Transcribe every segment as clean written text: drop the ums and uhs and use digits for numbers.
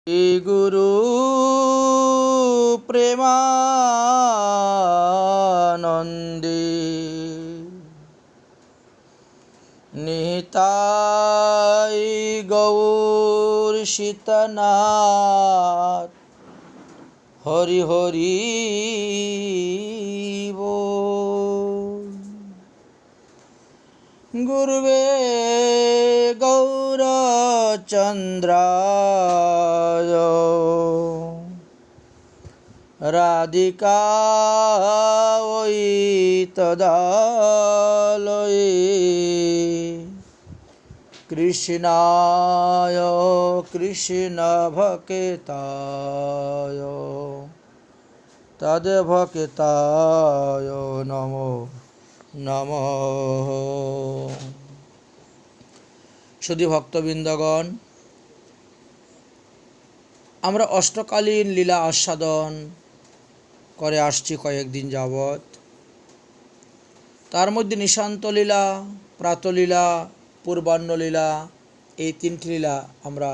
গুরু প্রেমানন্দে নিতাই গৌর সীতানাথ হরি হরি বল। গুরুবে গৌরচন্দ্রায় রাধিকায় তদালয়ে কৃষ্ণায় কৃষ্ণ ভক্তায় তদ্ভক্তায় নমো নমঃ। শুধু ভক্তবৃন্দগণ, আমরা অষ্টকালীন লীলা আস্বাদন করে আসছি কয়েকদিন যাবৎ। তার মধ্যে নিশান্ত লীলা, প্রাতলীলা, পূর্বাহ্নলীলা, এই তিনটি লীলা আমরা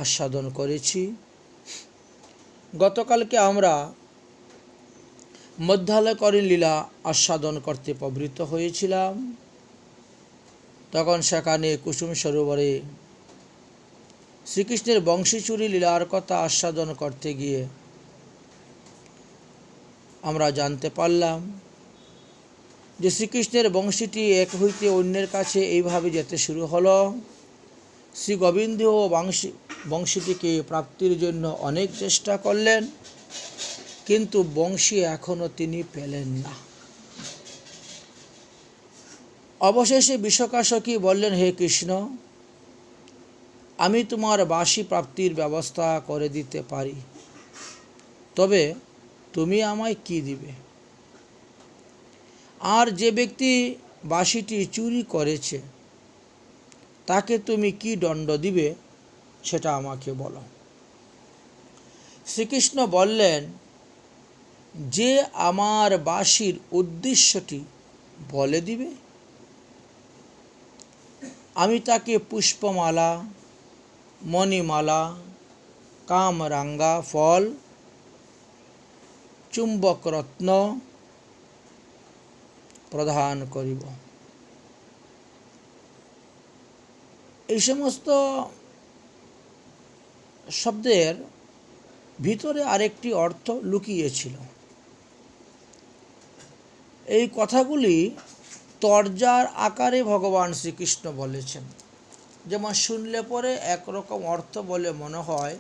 আস্বাদন করেছি। গতকালকে আমরা মধ্যাহ্নকালীন লীলা আস্বাদন করতে প্রবৃত্ত হয়েছিলাম। তখন সেখানে কুসুম সরোবরে শ্রীকৃষ্ণের বংশীচুরি লীলার কথা আস্বাদন করতে গিয়ে আমরা জানতে পারলাম যে শ্রীকৃষ্ণের বংশীটি এক হইতে অন্যের কাছে এইভাবে যেতে শুরু হলো। শ্রী গোবিন্দ বংশীটিকে প্রাপ্তির জন্য অনেক চেষ্টা করলেন, কিন্তু বংশী এখনও তিনি পেলেন না। অবশেষে বিশ্বকাশকী বললেন, হে কৃষ্ণ, আমি তোমার বাঁশি প্রাপ্তির ব্যবস্থা করে দিতে পারি, তবে তুমি আমায় কি দিবে? আর যে ব্যক্তি বাঁশিটি চুরি করেছে তাকে তুমি কি দণ্ড দিবে সেটা আমাকে বলো। শ্রীকৃষ্ণ বললেন, যে আমার বাঁশির উদ্দেশ্যটি বলে দিবে আমি তাকে পুষ্পমালা, মণিমালা, কামরাঙ্গা ফল, চুম্বক রত্ন প্রদান করিব। এই সমস্ত শব্দের ভিতরে আরেকটি অর্থ লুকিয়েছিল। এই কথাগুলি তর্জার আকারে ভগবান শ্রীকৃষ্ণ বলেছেন। যেমন শুনলে পরে একরকম অর্থ বলে মনে হয়,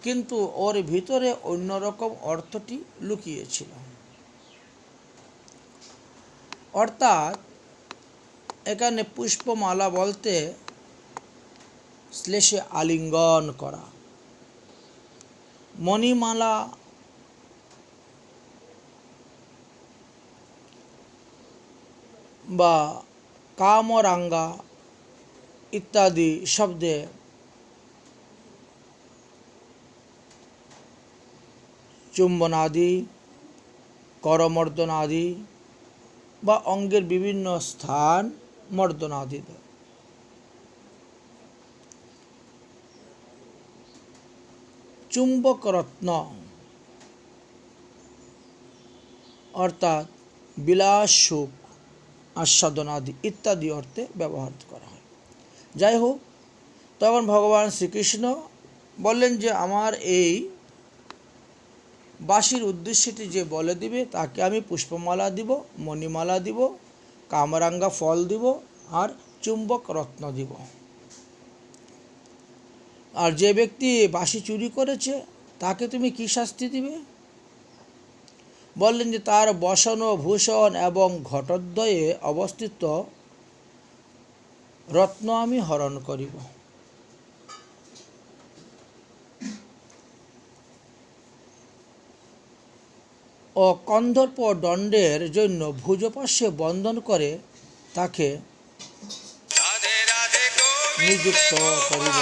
কিন্তু ওর ভিতরে অন্যরকম অর্থটি লুকিয়েছিল। অর্থাৎ এখানে পুষ্পমালা বলতে শ্লেষে আলিঙ্গন করা, মণিমালা বা কামরাঙ্গা ইত্যাদি শব্দে চুম্বনাদি, করমর্দনাদি বা অঙ্গের বিভিন্ন স্থান মর্দনাদি। চুম্বক রত্ন অর্থাৎ বিলাস, সুখ, আস্বাদনাদি ইত্যাদি অর্থে ব্যবহার করা হয়। যাই হোক, তখন ভগবান শ্রীকৃষ্ণ বললেন যে আমার এই বাঁশির উদ্দেশ্যটি যে বলে দিবে তাকে আমি পুষ্পমালা দিব, মণিমালা দিব, কামরাঙ্গা ফল দিব আর চুম্বক রত্ন দিব। আর যে ব্যক্তি বাঁশি চুরি করেছে তাকে তুমি কি শাস্তি দিবে? বললেন যে তার বসন, ভূষণ এবং ঘটোদ্বয়ে অবস্থিত রত্ন আমি হরণ করিব। ও কন্দর্প দণ্ডের জন্য ভুজপার্শ্বে বন্ধন করে তাকে নিযুক্ত করিব।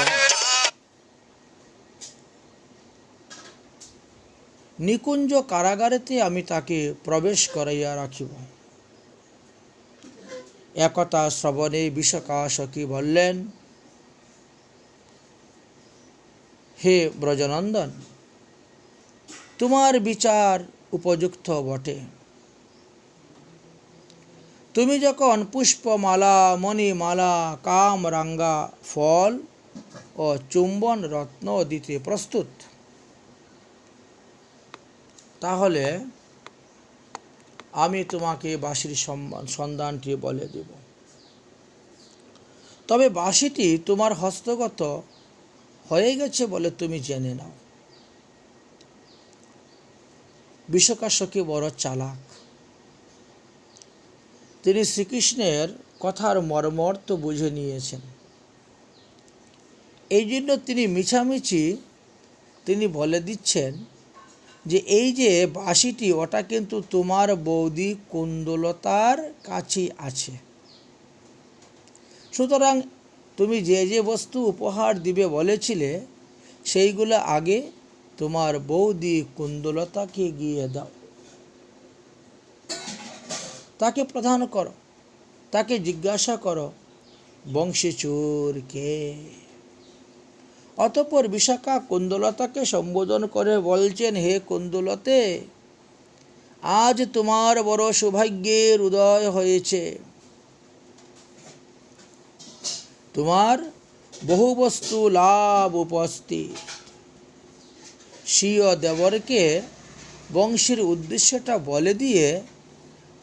নিকুঞ্জ কারাগারেতে আমি তাকে প্রবেশ করাইয়া রাখিব। একথা শ্রবণে বিশ্বকাশকী বললেন, হে ব্রজনন্দন, তোমার বিচার উপযুক্ত বটে। তুমি যখন পুষ্পমালা, মণিমালা, কামরাঙ্গা ফল ও চুম্বন রত্ন দিতে প্রস্তুত, তাহলে আমি তোমাকে বাঁশির সন্ধানটি বলে দেব। তবে বাঁশিটি তোমার হস্তগত হয়ে গেছে বলে তুমি জেনে নাও। বিশ্বকাশ্যপী বড় চালাক। তিনি শ্রীকৃষ্ণের কথার মর্মার্থ বুঝে নিয়েছেন। এই জন্য তিনি মিছামিছি তিনি বলে দিচ্ছেন যে এই যে বাঁশিটি, ওটা কিন্তু তোমার বৌদি কুন্দলতার কাছেই আছে। সুতরাং তুমি যে যে বস্তু উপহার দিবে বলেছিলে, সেইগুলো আগে তোমার বৌদি কুন্দলতাকে গিয়ে দাও। তাকে প্রদান করো, তাকে জিজ্ঞাসা করো বংশীচোর কে। অতঃপর বিশাখা কুন্দলতাকে সম্বোধন করে বলছেন, হে কুন্দলতে, আজ তোমার বড় সৌভাগ্যের উদয় হয়েছে। তোমার বহু বস্তু লাভ উপস্থিত। স্বীয় দেবরকে বংশীর উদ্দেশ্যটা বলে দিয়ে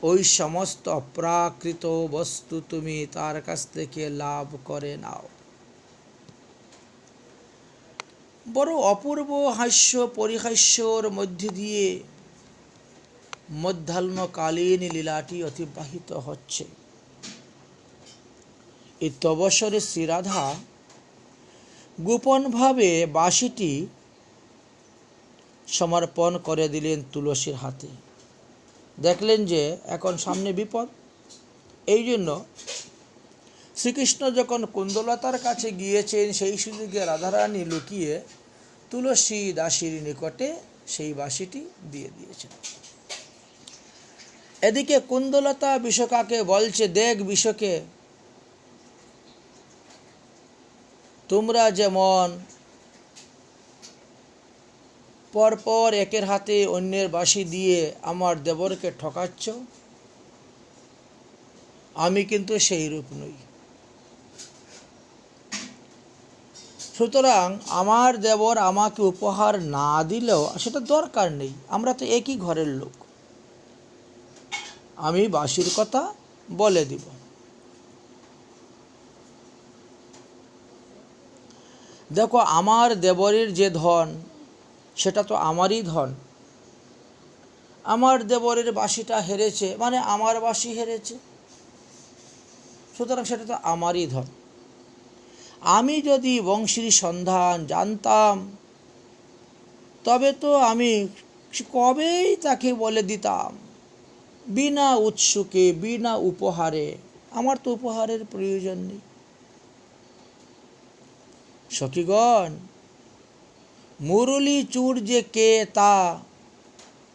ওই সমস্ত অপ্রাকৃত বস্তু তুমি তার কাছ থেকে লাভ করে নাও। বড় অপূর্ব হাস্য পরিহাস্যর মধ্যে দিয়ে মধ্যাহ্নকালীন লীলাটি অতিবাহিত হচ্ছে। ইত্যবসরে শ্রীরাধা গোপনভাবে বাঁশিটি সমর্পণ করে দিলেন তুলসীর হাতে। দেখলেন যে এখন সামনে বিপদ। এই জন্য শ্রীকৃষ্ণ যখন কুন্দলতার কাছে গিয়েছেন, সেই সুযোগে রাধারানী লুকিয়ে তুলসী দাসীর নিকটে সেই বাঁশিটি দিয়ে দিয়েছেন। এদিকে কুন্দলতা বিশাখাকে বলছে, দেখ বিশাখে, তোমরা যেমন পরপর একের হাতে অন্যের বাঁশি দিয়ে আমার দেবরকে ঠকাচ্ছ, আমি কিন্তু সেই রূপ নই। সুতরাং আমার দেবর আমাকে উপহার না দিলেও সেটা দরকার নেই, আমরা তো একই ঘরের লোক। আমি বাঁশির কথা বলে দিব। দেখো, আমার দেবরের যে ধন, সেটা তো আমারই ধন। আমার দেবরের বাঁশিটা হেরেছে মানে আমার বাঁশি হেরেছে, সুতরাং সেটা তো আমারই ধন। আমি যদি বংশীর সন্ধান জানতাম, তবে তো আমি কবেই তাকে বলে দিতাম, বিনা উৎসুকে, বিনা উপহারে। আমার তো উপহারের প্রয়োজন নেই। সখীগণ, মুরলী চূড় যে কে তা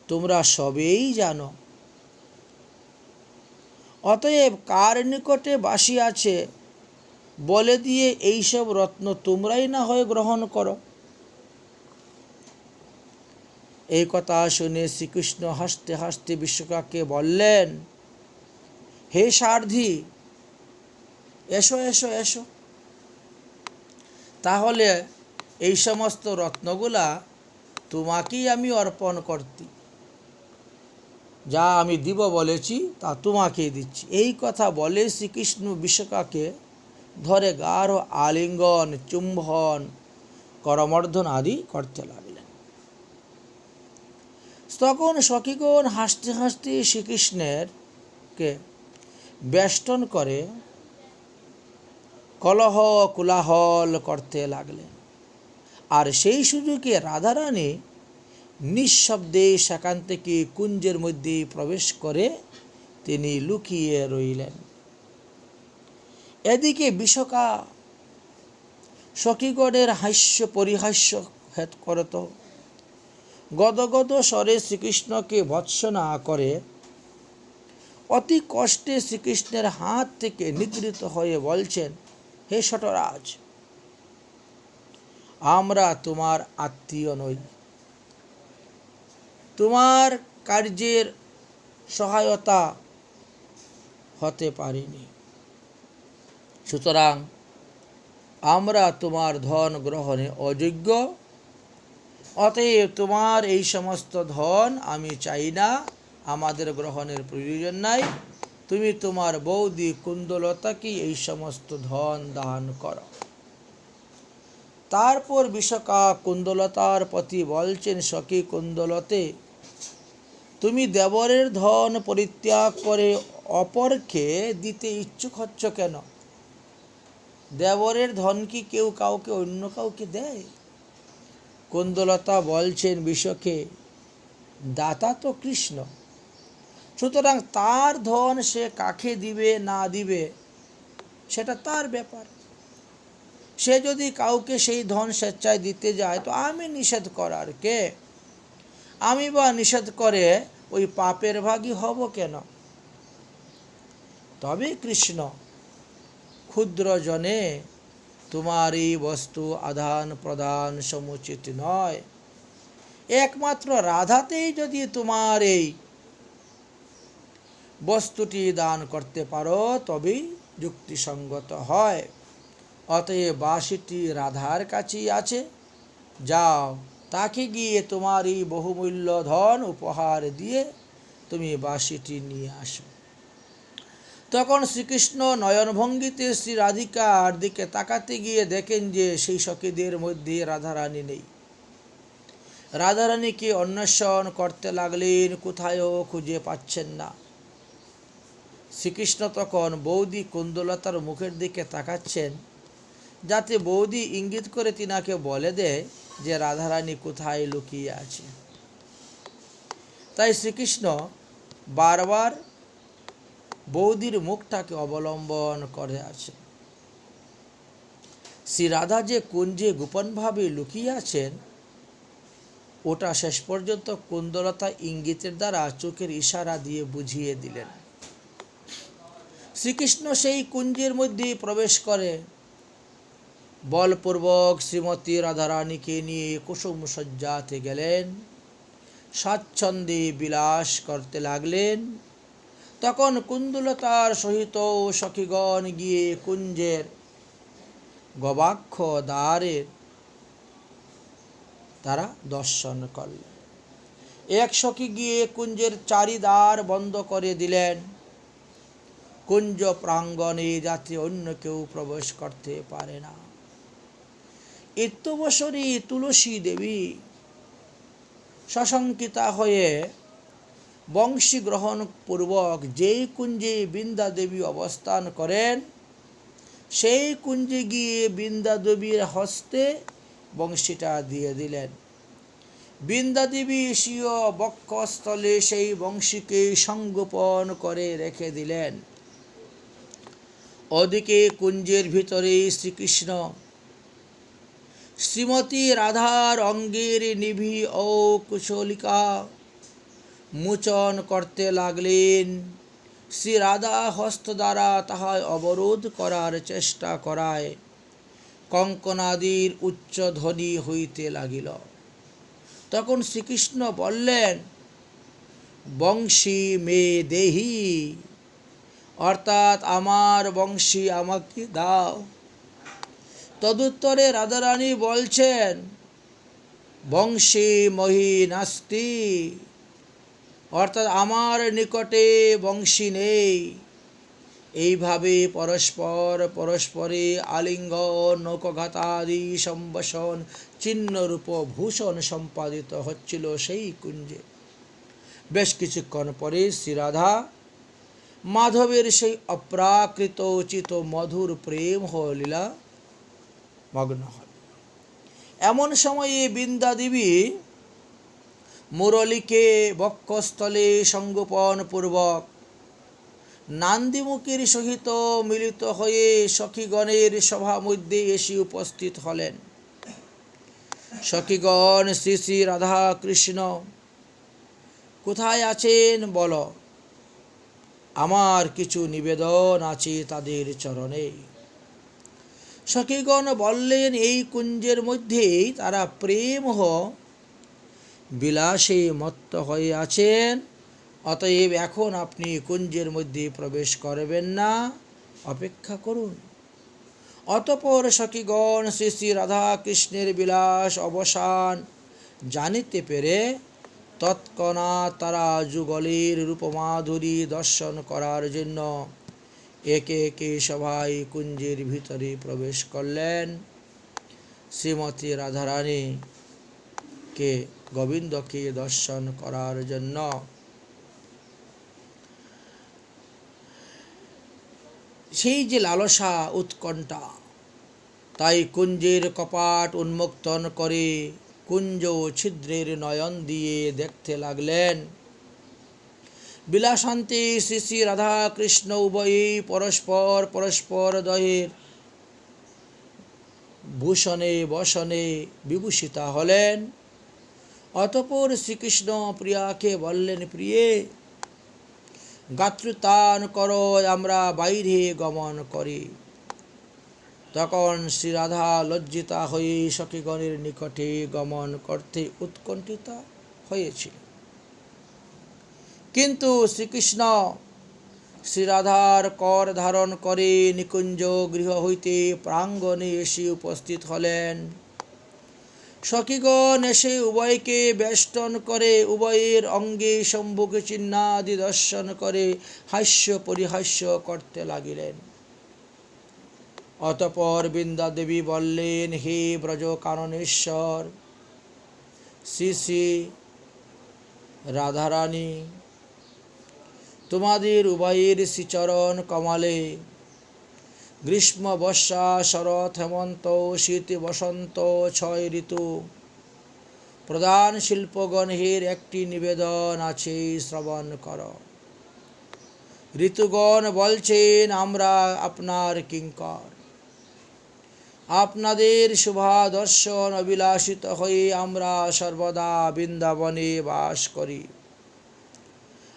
তোমরা সবেই জানো। অতএব কার নিকটে বাঁশি আছে বলে দিয়ে এইসব রত্ন তোমরাই না হয় গ্রহণ করো। এই কথা শুনে শ্রীকৃষ্ণ হাসতে হাসতে বিশাখাকে বললেন, হে সারথি, এসো এসো এসো, তাহলে এই সমস্ত রত্নগুলা তোমাকেই আমি অর্পণ করতি। যা আমি দিব বলেছি তা তোমাকেই দিচ্ছি। এই কথা বলে শ্রীকৃষ্ণ বিশাখাকে ধরে গাঢ় আলিঙ্গন, চুম্বন, করমর্দন আদি করতে লাগলেন। তখন সখীগণ হাসতে হাসতে শ্রীকৃষ্ণেরকে বেষ্টন করে কলহ কোলাহল করতে লাগলেন। আর সেই সুযোগে রাধারানী নিঃশব্দে সেখান থেকে কুঞ্জের মধ্যে প্রবেশ করে তিনি লুকিয়ে রইলেন। এদিকে বিশাখা সখীগণের হাস্য পরিহাস্য করত। গদগদ স্বরে শ্রীকৃষ্ণকে ভৎসনা করে অতি কষ্টে শ্রীকৃষ্ণের হাত থেকে নিগৃহীত হয়ে বলছেন, হে শটরাজ, আমরা তোমার আত্মীয় নই, তোমার কার্যের সহায়তা হতে পারিনি, সুতরাং আমরা তোমার ধন গ্রহণে অযোগ্য। অতএব তোমার এই সমস্ত ধন আমি চাই না, আমাদের গ্রহণের প্রয়োজন নাই। তুমি তোমার বৌদি কুন্দলতাকে এই সমস্ত ধন দান করো। তারপর বিশাখা কুন্দলতার প্রতি বলছেন, সখী কুন্দলতে, তুমি দেবরের ধন পরিত্যাগ করে অপরকে দিতে ইচ্ছুক হচ্ছ কেন? দেবরের ধন কি কেউ কাউকে অন্য কাউকে দেয়? কুন্দলতা বলছেন বিশাখে, দাতা তো কৃষ্ণ, সুতরাং তার ধন সে কাকে দিবে না দিবে সেটা তার ব্যাপার। সে যদি কাউকে সেই ধন স্বেচ্ছায় দিতে যায় তো আমি নিষেধ করার কে? আমি বা নিষেধ করে ওই পাপের ভাগী হব কেন? তবে কৃষ্ণ, ক্ষুদ্র জনে তোমার এই বস্তু আদান প্রদান সমুচিত নয়। একমাত্র রাধাতেই যদি তোমার এই বস্তুটি দান করতে পারো তবেই যুক্তিসঙ্গত হয়। অতএব বাঁশিটি রাধার কাছেই আছে, যাও তাকে গিয়ে তোমার এই বহুমূল্য ধন উপহার দিয়ে তুমি বাঁশিটি নিয়ে আসো। তখন শ্রীকৃষ্ণ নয়নভঙ্গিতে শ্রী রাধিকার দিকে তাকাতে গিয়ে দেখেন যে সেই সখীদের মধ্যে রাধারানী নেই। রাধারানীকে অন্বেষণ করতে লাগলেন, কোথায়ও খুঁজে পাচ্ছেন না। শ্রীকৃষ্ণ তখন বৌদি কুন্দলতার মুখের দিকে তাকাচ্ছেন, যাতে বৌদি ইঙ্গিত করে তিনাকে বলে দেয় যে রাধারানী কোথায় লুকিয়ে আছে। তাই শ্রীকৃষ্ণ বারবার বৌদির মুখটাকে অবলম্বন করে আছেন। শ্রী রাধা যে কুঞ্জে গোপনভাবে লুকিয়ে আছেন ওটা শেষ পর্যন্ত কুন্দলতা ইঙ্গিতের দ্বারা চোখের ইশারা দিয়ে বুঝিয়ে দিলেন। শ্রীকৃষ্ণ সেই কুঞ্জের মধ্যে প্রবেশ করে বলপূর্বক শ্রীমতী রাধারানীকে নিয়ে কুসুম সজ্জাতে গেলেন, স্বাচ্ছন্দ্যে বিলাস করতে লাগলেন। তখন কুন্দলতার সহিত সখীগণ গিয়ে কুঞ্জের গবাক্ষ দ্বারের তারা দর্শন করলেন। এক সখী গিয়ে কুঞ্জের চারিদ্বার বন্ধ করে দিলেন, কুঞ্জ প্রাঙ্গণে যাতে অন্য কেউ প্রবেশ করতে পারে না। ইত্যবসরে তুলসী দেবী সশঙ্কিতা হয়ে বংশী গ্রহণ পূর্বক যেই কুঞ্জে বৃন্দা দেবী অবস্থান করেন সেই কুঞ্জে গিয়ে বৃন্দা দেবীর হস্তে বংশীটা দিয়ে দিলেন। বৃন্দা দেবী স্বীয় বক্ষস্থলে সেই বংশীকে সংগোপন করে রেখে দিলেন। ওদিকে কুঞ্জের ভিতরে শ্রীকৃষ্ণ শ্রীমতী রাধার অঙ্গের নিভি ও কুশলিকা মোচন করতে লাগলেন। শ্রী রাধা হস্ত দ্বারা তাহা অবরোধ করার চেষ্টা করায় কঙ্কনাদির উচ্চ ধ্বনি হইতে লাগিল। তখন শ্রীকৃষ্ণ বললেন, বংশী মে দেহি, অর্থাৎ আমার বংশী আমাকে দাও। তদুত্তরে রাধারানী বলছেন, বংশী মহি নাস্তি, অর্থাৎ আমার নিকটে বংশী নেই। এইভাবে পরস্পরে আলিঙ্গন নৌকঘাতাদি সম্ভাষণ চিহ্নরূপ ভূষণ সম্পাদিত হচ্ছিল সেই কুঞ্জে। বেশ কিছুক্ষণ পরে শ্রীরাধা মাধবের সেই অপ্রাকৃত উচিত মধুর প্রেম লীলা মগ্ন হল। এমন সময়ে বৃন্দা দেবী মুরলীকে বক্ষস্থলে সংগোপন পূর্বক নান্দিমুখের সহিত মিলিত হয়ে সখীগণের সভা মধ্যে এসে উপস্থিত হলেন। সখীগণ, শ্রী শ্রী রাধা কৃষ্ণ কোথায় আছেন বলো, আমার কিছু নিবেদন আছে তাদের চরণে। সখীগণ বললেন, এই কুঞ্জের মধ্যেই তারা প্রেম বিলাসে মত্ত হয়ে আছেন, অতএব এখন আপনি কুঞ্জের মধ্যে প্রবেশ করবেন না, অপেক্ষা করুন। অতঃপর সখীগণ শ্রী শ্রী রাধা কৃষ্ণের বিলাস অবসান জানিতে পেরে তৎক্ষণাৎ তারা যুগলের রূপমাধুরী দর্শন করার জন্য একে একে সবাই কুঞ্জের ভিতরে প্রবেশ করলেন। শ্রীমতী রাধারানীকে গোবিন্দকে দর্শন করার জন্য। সেই যে লালসা উৎকণ্ঠা, তাই কুঞ্জের কপাট উন্মোক্তন করে কুঞ্জ ছিদ্রের নয়ন দিয়ে দেখতে লাগলেন। বিলাসান্তে শ্রী শ্রী রাধা কৃষ্ণ উভয়ই পরস্পর পরস্পর দ্বয়ের ভূষণে বসনে বিভূষিতা হলেন। অতঃপর শ্রীকৃষ্ণ প্রিয়াকে বললেন, প্রিয়ে, গাত্রোত্থান করো, আমরা বাইরে গমন করি। তখন শ্রী রাধা লজ্জিতা হয়ে সখীগণের নিকটে গমন করতে উৎকণ্ঠিতা হয়েছিল। কিন্তু শ্রীকৃষ্ণ শ্রী রাধার কর ধারণ করে নিকুঞ্জ গৃহ হইতে প্রাঙ্গণে এসে উপস্থিত হলেন। সখীগণ এসে উভয়কে বেষ্টন করে উভয়ের অঙ্গে সম্মুখ চিহ্নাদি দর্শন করে হাস্য পরিহাস্য করতে লাগিলেন। অতঃপর বৃন্দা দেবী বললেন, হে ব্রজ কাননেশ্বর শ্রী শ্রী রাধারানী, তোমাদের উভয়ের শ্রীচরণ কমলে গ্রীষ্ম বর্ষা শরৎ হেমন্ত শীত বসন্ত 6 ঋতু প্রধান শিল্পগণের একটি নিবেদন আছে, শ্রবণ কর। ঋতুগণ বলছেন, আমরা আপনার কিঙ্কর। আপনাদের শুভা দর্শন অভিলাষিত হয়ে আমরা সর্বদা বৃন্দাবনে বাস করি।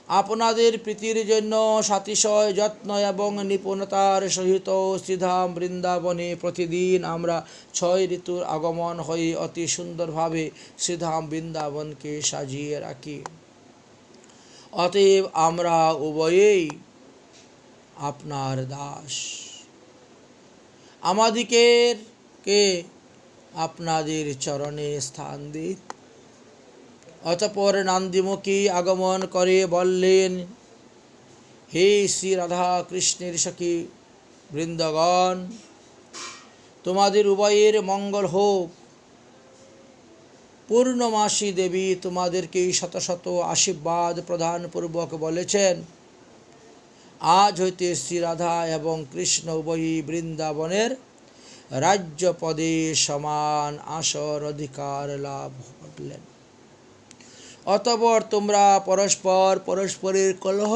আপনাদের প্রীতির জন্য সাতিশয় যত্ন এবং নিপুণতার সহিত শ্রীধাম বৃন্দাবনে প্রতিদিন আমরা 6 ঋতুর আগমন হয়ে অতি সুন্দরভাবে শ্রীধাম বৃন্দাবনকে সাজিয়ে রাখি। অতএব আমরা উভয়েই আপনার দাস। আমাদিগকে আপনাদের চরণে স্থান দিন। অতঃপর নান্দিমুখী আগমন করে বললেন, হে শ্রী রাধা কৃষ্ণের সখী বৃন্দগণ, তোমাদের উভয়ের মঙ্গল হোক। পূর্ণমাসী দেবী তোমাদেরকে শত শত আশীর্বাদ প্রদানপূর্বক বলেছেন, আজ হইতে শ্রী রাধা এবং কৃষ্ণ উভয়ই বৃন্দাবনের রাজ্যপদে সমান আসর অধিকার লাভ করলেন। অতঃপর তোমরা পরস্পর পরস্পরের কলহ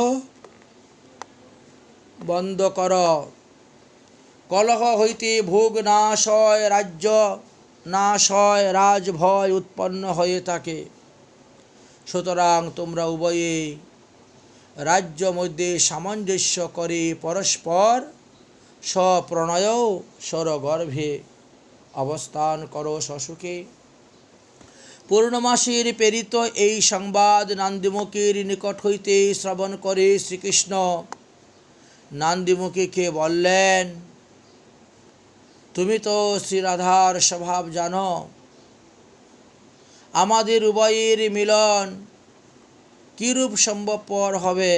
বন্ধ কর। কলহ হইতে ভোগ নাশ হয়, রাজ্য নাশ হয়, রাজভয় উৎপন্ন হয়ে থাকে। সুতরাং তোমরা উভয়ে রাজ্য মধ্যে সামঞ্জস্য করে পরস্পর স্বপ্রণয় স্বরগর্ভে অবস্থান করো সসুখে। পূর্ণমাসীর প্রেরিত এই সংবাদ নান্দিমুখীর নিকট হইতে শ্রবণ করে শ্রীকৃষ্ণ নান্দিমুখীকে বললেন, তুমি তো শ্রীরাধার স্বভাব জানো। আমাদের উভয়ের মিলন কিরূপ সম্ভবপর হবে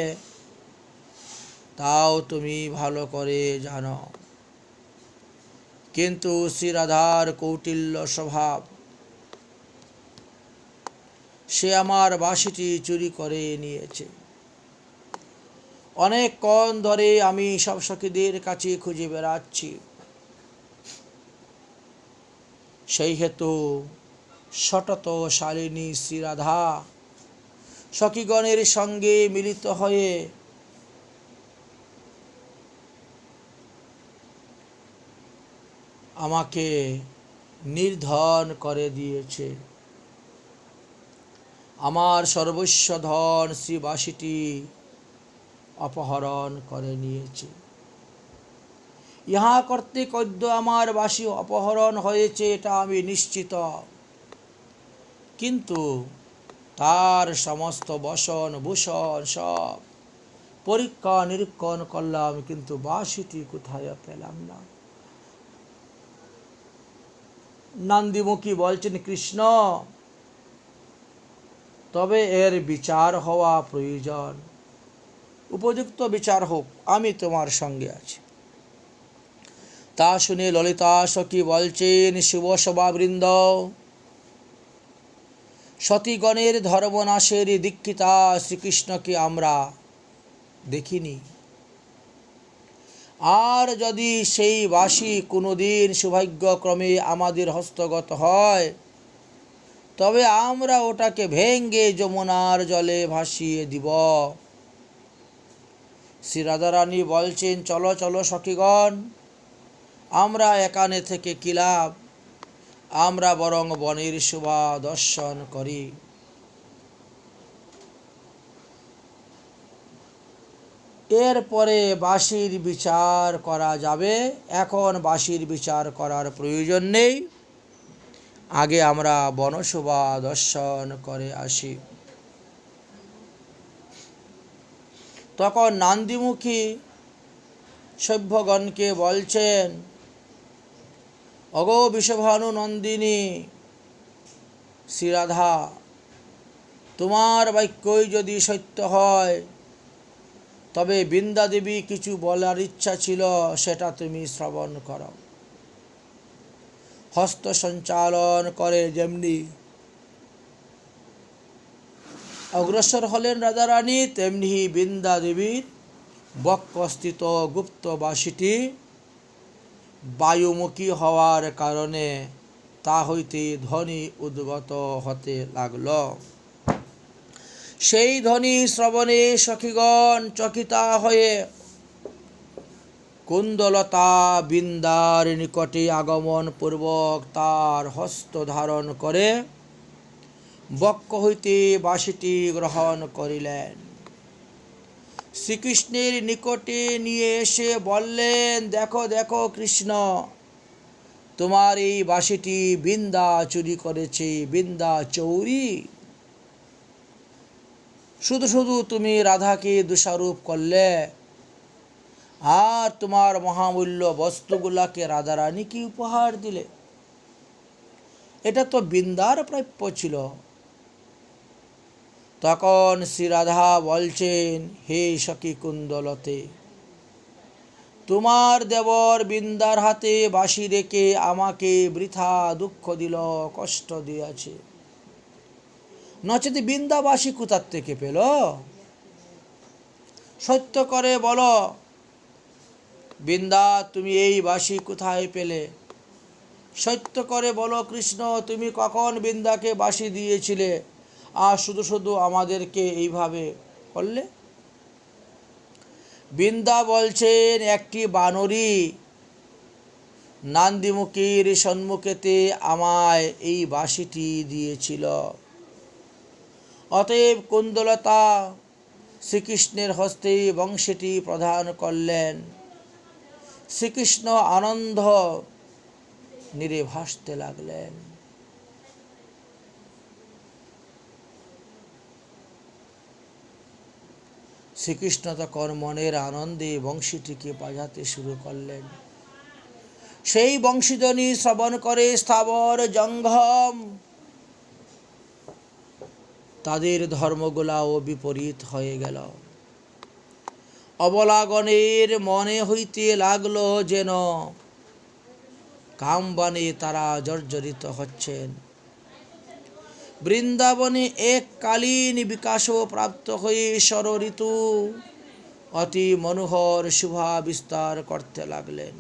তাও তুমি ভালো করে জানো। কিন্তু শ্রীরাধার কৌটিল্য স্বভাব, সে আমার বাঁশিটি চুরি করে নিয়েছে। অনেকক্ষণ ধরে আমি সব সখীদের কাছে খুঁজে বেড়াচ্ছি। সেই হেতু সতত শালিনী শ্রীরাধা সখীগণের সঙ্গে মিলিত হয়ে আমাকে নির্ধন করে দিয়েছে। আমার সর্বস্ব ধন শ্রীবাসীটি অপহরণ করে নিয়েছে। ইহা কর্তৃক অদ্য আমার বাসী অপহরণ হয়েছে, এটা আমি নিশ্চিত। কিন্তু তার সমস্ত বসন ভূষণ সব পরীক্ষা নিরীক্ষণ করলাম, কিন্তু বাসীটি কোথায় পেলাম না। নন্দীমুখী বলছেন, কৃষ্ণ, তবে এর বিচার হওয়া প্রয়োজন। উপযুক্ত বিচার হোক, আমি তোমার সঙ্গে আছি। তা শুনে ললিতা সখী বলছেন, শুভ সভাবৃন্দ, সতীগণের ধর্মনাশের দীক্ষিতা শ্রীকৃষ্ণকে আমরা দেখিনি। আর যদি সেই বাসী কোনোদিন সৌভাগ্যক্রমে আমাদের হস্তগত হয়, তবে আমরা ওটাকে ভেঙ্গে যমুনার জলে ভাসিয়ে দিব। শ্রী রাধারানী বলছেন, চলো চলো সখীগণ, আমরা এখানে থেকে কি লাভ, আমরা বরং বনের শোভা দর্শন করি। এরপরে বাঁশির বিচার করা যাবে। এখন বাঁশির বিচার করার প্রয়োজন নেই, আগে আমরা বনশোভা দর্শন করে আসি। তখন নন্দীমুখী সভ্যগণকে বলছেন, অগো বিষভানু নন্দিনী শ্রীরাধা, তোমার বাক্যই যদি সত্য হয়, তবে বৃন্দা দেবী কিছু বলার ইচ্ছা ছিল, সেটা তুমি শ্রবণ করো। হস্ত সঞ্চালন করে যেমনি অগ্রসর হলেন রাধারানী, তেমনি বৃন্দা দেবীর বক্ষস্থিত গুপ্ত বাসিটি বায়ুমুখী হওয়ার কারণে তা হইতে ধ্বনি উদ্গত হতে লাগল। সেই ধ্বনি শ্রবণে সখীগণ চকিতা হয়ে কুন্দলতা বৃন্দার নিকটে আগমন পূর্বক তার হস্ত ধারণ করে বক্ষ হইতে বাঁশিটি গ্রহণ করিলেন। শ্রীকৃষ্ণের নিকটে নিয়ে এসে বললেন, দেখো দেখো কৃষ্ণ, তোমার এই বাঁশিটি বৃন্দা চুরি করেছে, বৃন্দা চৌরি। শুধু শুধু তুমি রাধাকে দোষারোপ করলে, আর তোমার মহামূল্য বস্তুগুলাকে রাধারানীকে উপহার দিলে। এটা তো বৃন্দার প্রাপ্য ছিল। তখন শ্রী রাধা বলছেন, হে সখী কুন্দলতে, তোমার দেবর বৃন্দার হাতে বাঁশি রেখে আমাকে বৃথা দুঃখ দিল, কষ্ট দিয়েছে। নচেত বৃন্দা বাঁশি কোথার থেকে পেল? সত্য করে বলো বৃন্দা, তুমি এই বাঁশি কোথায় পেলে? সত্য করে বলো কৃষ্ণ, তুমি কখন বৃন্দাকে বাঁশি দিয়েছিলে, আর শুধু শুধু আমাদেরকে এইভাবে করলে? বৃন্দা বলছেন, একটি বানরী নন্দীমুখীর সম্মুখেতে আমায় এই বাঁশিটি দিয়েছিল। অতএব কুন্দলতা শ্রীকৃষ্ণের হস্তে বংশীটি প্রদান করলেন। শ্রীকৃষ্ণ আনন্দ নীরে ভাসতে লাগলেন। শ্রীকৃষ্ণ তখন মনের আনন্দে বংশীটিকে বাজাতে শুরু করলেন। সেই বংশীধ্বনি শ্রবণ করে স্থাবর জঙ্গম তাদের ধর্মগুলাও বিপরীত হয়ে গেল। অবলাগণের মনে হইতে লাগলো যেন কামবানে তারা জর্জরিত হচ্ছেন। বৃন্দাবনে এককালীন বিকাশ প্রাপ্ত হয়ে শর ঋতু অতি মনোহর শোভা বিস্তার করতে লাগলেন।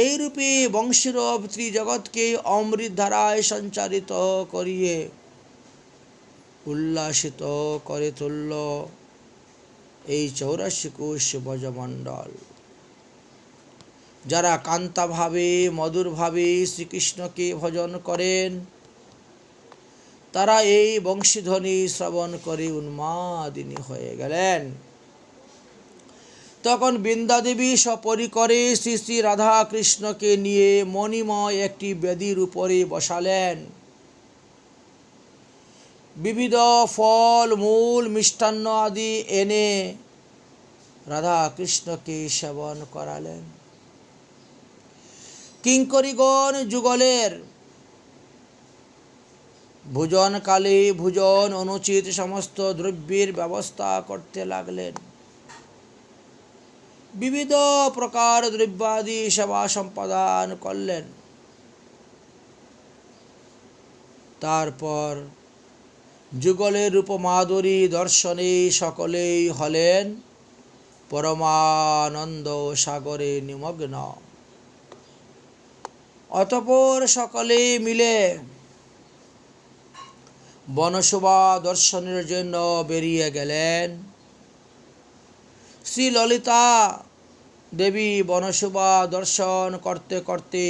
এইরূপে বংশীরূপ ত্রিজগৎকে অমৃত ধারায় সঞ্চারিত করিয়ে উল্লাসিত করে তুলল এই 84 কোশ ব্রজমণ্ডল। যারা কান্তাভাবে মধুরভাবে শ্রীকৃষ্ণকে ভজন করেন, তারা এই বংশীধ্বনি শ্রবণ করে উন্মাদিনী হয়ে গেলেন। তখন বৃন্দা দেবী সপরিকরে শ্রী শ্রী রাধা কৃষ্ণকে নিয়ে মণিময় একটি বেদির উপরে বসালেন। বিবিধ ফল মূল মিষ্টান্ন আদি এনে রাধা কৃষ্ণকে সেবন করালেন। কিঙ্করীগণ যুগলের ভোজনকালে ভোজন অনুচিত সমস্ত দ্রব্যের ব্যবস্থা করতে লাগলেন। বিবিধ প্রকার দ্রব্যাদি সেবা সম্পাদন করলেন। তারপর যুগলের রূপ মাধুরী দর্শনে সকলেই হলেন পরমানন্দ সাগরে নিমগ্ন। অতঃপর সকলে মিলে বনশোভা দর্শনের জন্য বেরিয়ে গেলেন। শ্রী ললিতা দেবী বনশোভা দর্শন করতে করতে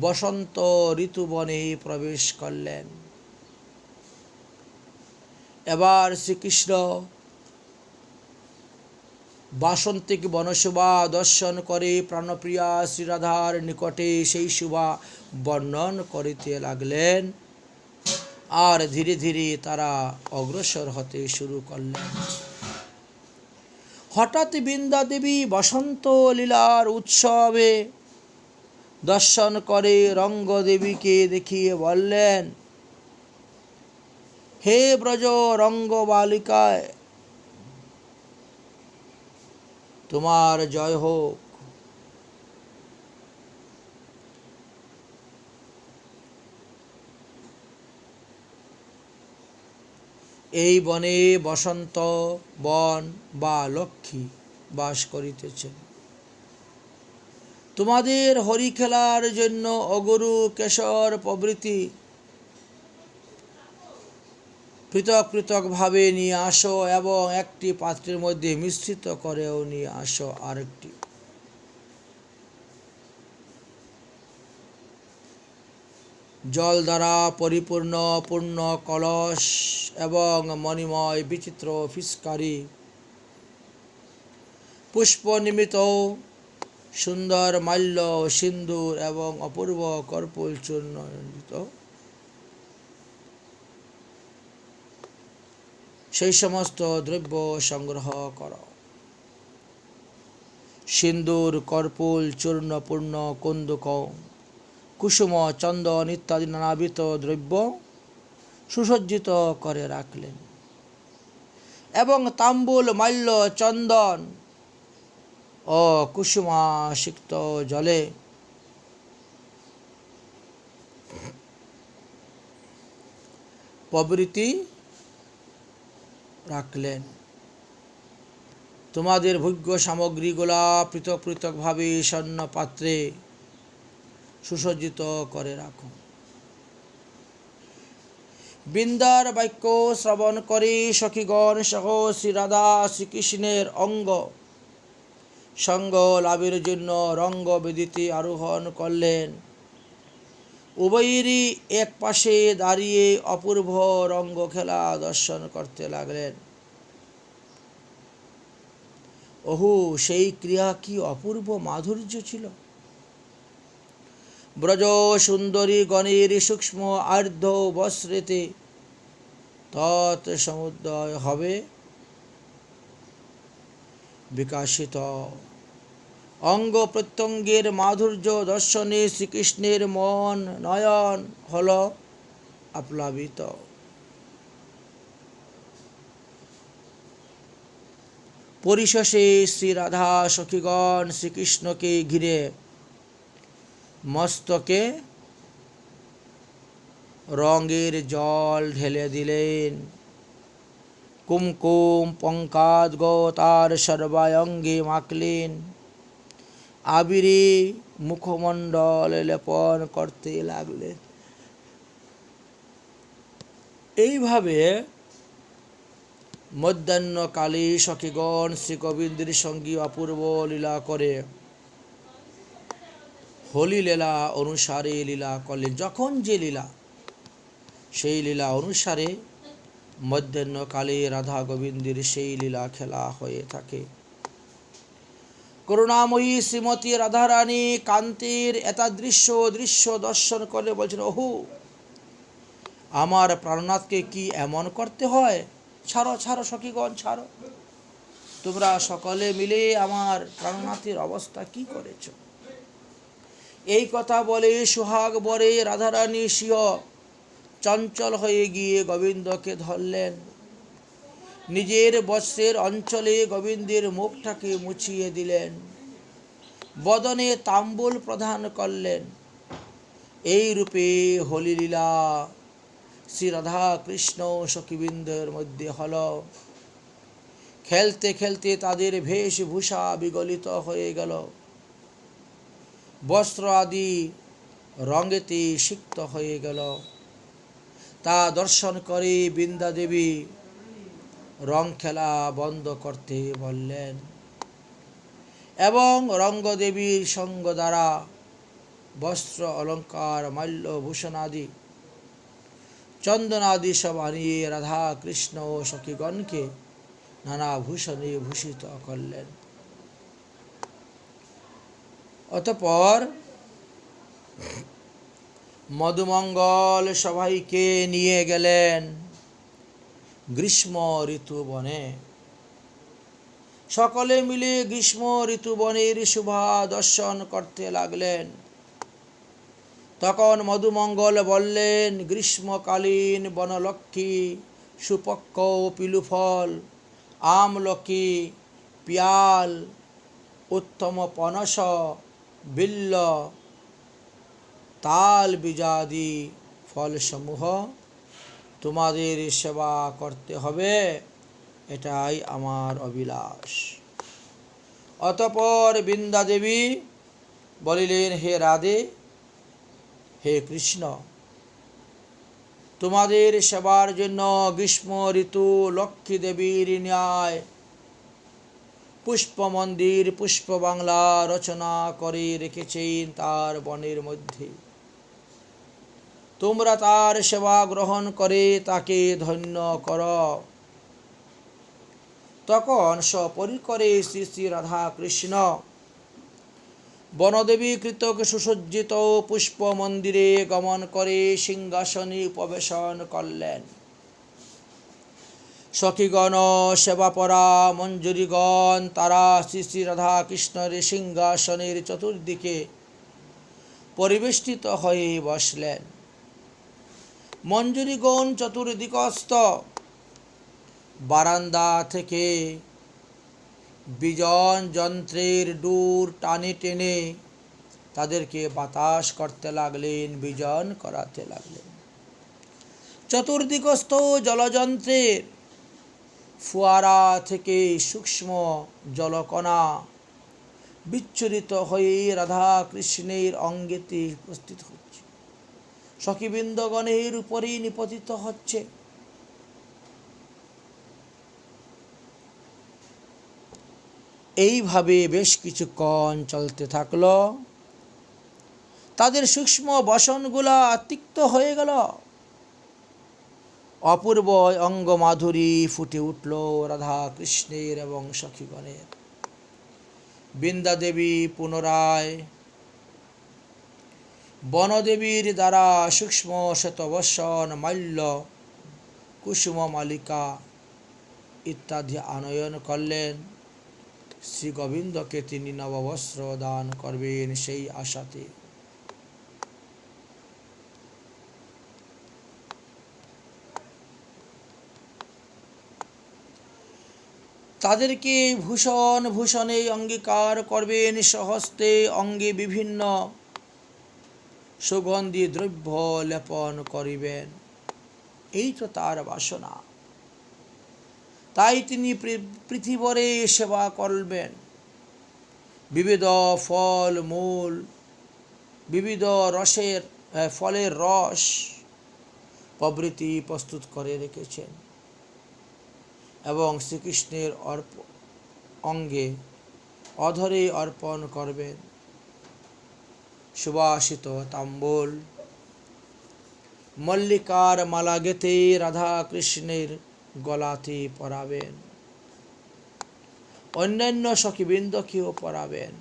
বসন্ত ঋতুবনে প্রবেশ করলেন। এবার শ্রীকৃষ্ণ বাসন্তিক বনশোভা দর্শন করে প্রাণপ্রিয়া শ্রীরাধার নিকটে সেই শোভা বর্ণন করিতে লাগলেন। আর ধীরে ধীরে তারা অগ্রসর হতে শুরু করলেন। হঠাৎ বৃন্দা দেবী বসন্ত লীলার উৎসবে দর্শন করে রঙ্গদেবীকে দেখিয়ে বললেন, হে ব্রজ রঙ্গ বালিকায়, তোমার জয় হোক। এই বনে বসন্ত বন বা লক্ষ্মী বাস করিতেছেন। তোমাদের হরি খেলার জন্য অগরু কেশর প্রভৃতি পৃথক পৃথক ভাবে নিয়ে আসো এবং একটি পাত্রের মধ্যে মিশ্রিত করেও নিয়ে আসো। আরেকটি জল দ্বারা পরিপূর্ণ পূর্ণ কলস এবং মণিময় বিচিত্র ফিসকারি, পুষ্প নিমিত সুন্দর মাল্য সিন্দুর এবং অপূর্ব কর্পূর চূর্ণ সেই সমস্ত দ্রব্য সংগ্রহ কর। সিন্দুর, কর্পূর, চূর্ণ, পূর্ণ, কুন্দুক, কুসুম, চন্দন ইত্যাদি নানাবিধ দ্রব্য সুসজ্জিত করে রাখলেন এবং তাম্বুল, মাল্য, চন্দন ও কুসুমাসিক্ত জলে প্রভৃতি রাখলেন। তোমাদের ভোগ্য সামগ্রীগুলা পৃথক পৃথকভাবে স্বর্ণ পাত্রে সুসজ্জিত করে রাখো। বৃন্দার বাক্য শ্রবণ করে সখীগণ সহ শ্রী রাধা শ্রীকৃষ্ণের অঙ্গ সঙ্গ লাভের জন্য রঙ্গবেদিতে আরোহণ করলেন। উভয়েরই এক পাশে দাঁড়িয়ে অপূর্ব রঙ্গ খেলা দর্শন করতে লাগলেন। ওহো, সেই ক্রিয়া কি অপূর্ব মাধুর্য ছিল! ব্রজ সুন্দরী গণের সূক্ষ্ম আর্ধ বস্ত্রেতে তৎ সমুদয় হবে বিকাশিত। অঙ্গ প্রত্যঙ্গের মাধুর্য দর্শনে শ্রীকৃষ্ণের মন নয়ন হল আপ্লাবিত। পরিশেষে শ্রী রাধা সখীগণ শ্রীকৃষ্ণকে ঘিরে মস্তকে রঙের জল ঢেলে দিলেন। কুমকুম পঙ্কাদ্গ তার সর্বাঙ্গে মাখলেন। আবিরে মুখমণ্ডল লেপন করতে লাগলেন। এইভাবে মধ্যাহ্নকালে সখীগণ শ্রী গোবিন্দের সঙ্গে অপূর্ব লীলা করে হোলি লীলা অনুসারে লীলা করলেন। যখন যে লীলা, সেই লীলা অনুসারে মধ্যাহ্নকালে রাধা গোবিন্দের সেই লীলা খেলা হয়ে থাকে। করুণাময়ী শ্রীমতী রাধারানী কান্তির এতাদৃশ্য দৃশ্য দর্শন করে বলছেন, ওহু, আমার প্রাণনাথকে কি এমন করতে হয়? ছাড়ো ছাড়ো সখীগণ, ছাড়ো, তোমরা সকলে মিলে আমার প্রাণনাথের অবস্থা কি করেছ। এই কথা বলে সুহাগ বরে রাধারানী স্বীয় চঞ্চল হয়ে গিয়ে গোবিন্দকে ধরলেন। নিজের বস্ত্রের অঞ্চলে গোবিন্দের মুখটাকে মুছিয়ে দিলেন, বদনে তাম্বুল প্রদান করলেন। এই রূপে হোলি লীলা শ্রী রাধা কৃষ্ণ সখীবৃন্দের মধ্যে হল। খেলতে খেলতে তাদের বেশভূষা বিগলিত হয়ে গেল, বস্ত্র আদি রঙেতে সিক্ত হয়ে গেল। তা দর্শন করে বৃন্দা দেবী রং খেলা বন্ধ করতে বললেন এবং রঙ্গদেবীর সঙ্গ দ্বারা বস্ত্র অলঙ্কার মাল্য ভূষণাদি চন্দনাদি সব আনিয়ে রাধা কৃষ্ণ ও সখীগণকে নানা ভূষণে ভূষিত করলেন। অতঃপর মধুমঙ্গল সবাইকে নিয়ে গেলেন গ্রীষ্ম ঋতু বনে। সকলে মিলে গ্রীষ্ম ঋতু বনের শোভা দর্শন করতে লাগলেন। তখন মধুমঙ্গল বললেন, গ্রীষ্মকালীন বনলক্ষ্মী সুপক্ষ পিলুফল, আমলকি, পিয়াল, উত্তম পনস, বিল্ল, তাল বীজাদি ফলসমূহ তোমাদের সেবা করতে হবে, এটাই আমার অভিলাষ। অতঃপর বৃন্দা দেবী বলিলেন, হে রাধে, হে কৃষ্ণ, তোমাদের সেবার জন্য গ্রীষ্ম ঋতু লক্ষ্মী দেবীর ন্যায় পুষ্প মন্দির পুষ্প বাংলা রচনা করে রেখেছেন তার বনের মধ্যে। তোমরা তার সেবা গ্রহণ করে তাকে ধন্য কর। তখন সপরিকরে শ্রী শ্রী রাধা কৃষ্ণ বনদেবী কৃতক সুসজ্জিত পুষ্প মন্দিরে গমন করে সিংহাসনে উপবেশন করলেন। সখীগণ সেবাপরা মঞ্জুরিগণ তারা শ্রী শ্রী রাধা কৃষ্ণের সিংহাসনের চতুর্দিকে পরিবেষ্টিত হয়ে বসলেন। মঞ্জুরিগণ চতুর্দিকস্থ বারান্দা থেকে বিজন যন্ত্রের ডুর টানে টেনে তাদেরকে বাতাস করতে লাগলেন, বিজন করাতে লাগলেন। চতুর্দিকস্থ জলযন্ত্রের ফোয়ারা থেকে সূক্ষ্ম জলকণা বিচ্ছুরিত হয়ে রাধা কৃষ্ণের অঙ্গেতে উপস্থিত হচ্ছে, সখীবৃন্দগণের উপরেই নিপতিত হচ্ছে। এইভাবে বেশ কিছুক্ষণ চলতে থাকল। তাদের সূক্ষ্ম বসনগুলা তিক্ত হয়ে গেল। অপূর্ব অঙ্গ মাধুরী ফুটে উঠল রাধা কৃষ্ণের এবং সখীগণের। বৃন্দা দেবী পুনরায় বনদেবীর দ্বারা সূক্ষ্ম শতবসন মাল্য কুসুম মালিকা ইত্যাদি আনয়ন করলেন। শ্রী গোবিন্দকে তিনি নববস্ত্র দান করবেন সেই আশাতে। তাদেরকে ভূষণ ভূষণে অঙ্গীকার করবেন, স্বহস্তে অঙ্গে বিভিন্ন সুগন্ধি দ্রব্য লেপন করিবেন। এই তো তার বাসনা। তাই তিনি পৃথিবীরে সেবা করবেন। বিবিধ ফল মূল, বিবিধ ফলের রস প্রভৃতি প্রস্তুত করে রেখেছেন এবং শ্রীকৃষ্ণের অঙ্গে অধরে অর্পণ করবেন। সুবাসিত তাম্বুল মল্লিকার মালা গেঁথে রাধা কৃষ্ণের গলাতে পরাবেন। অন্যান্য সখীবৃন্দকেও পড়াবেন।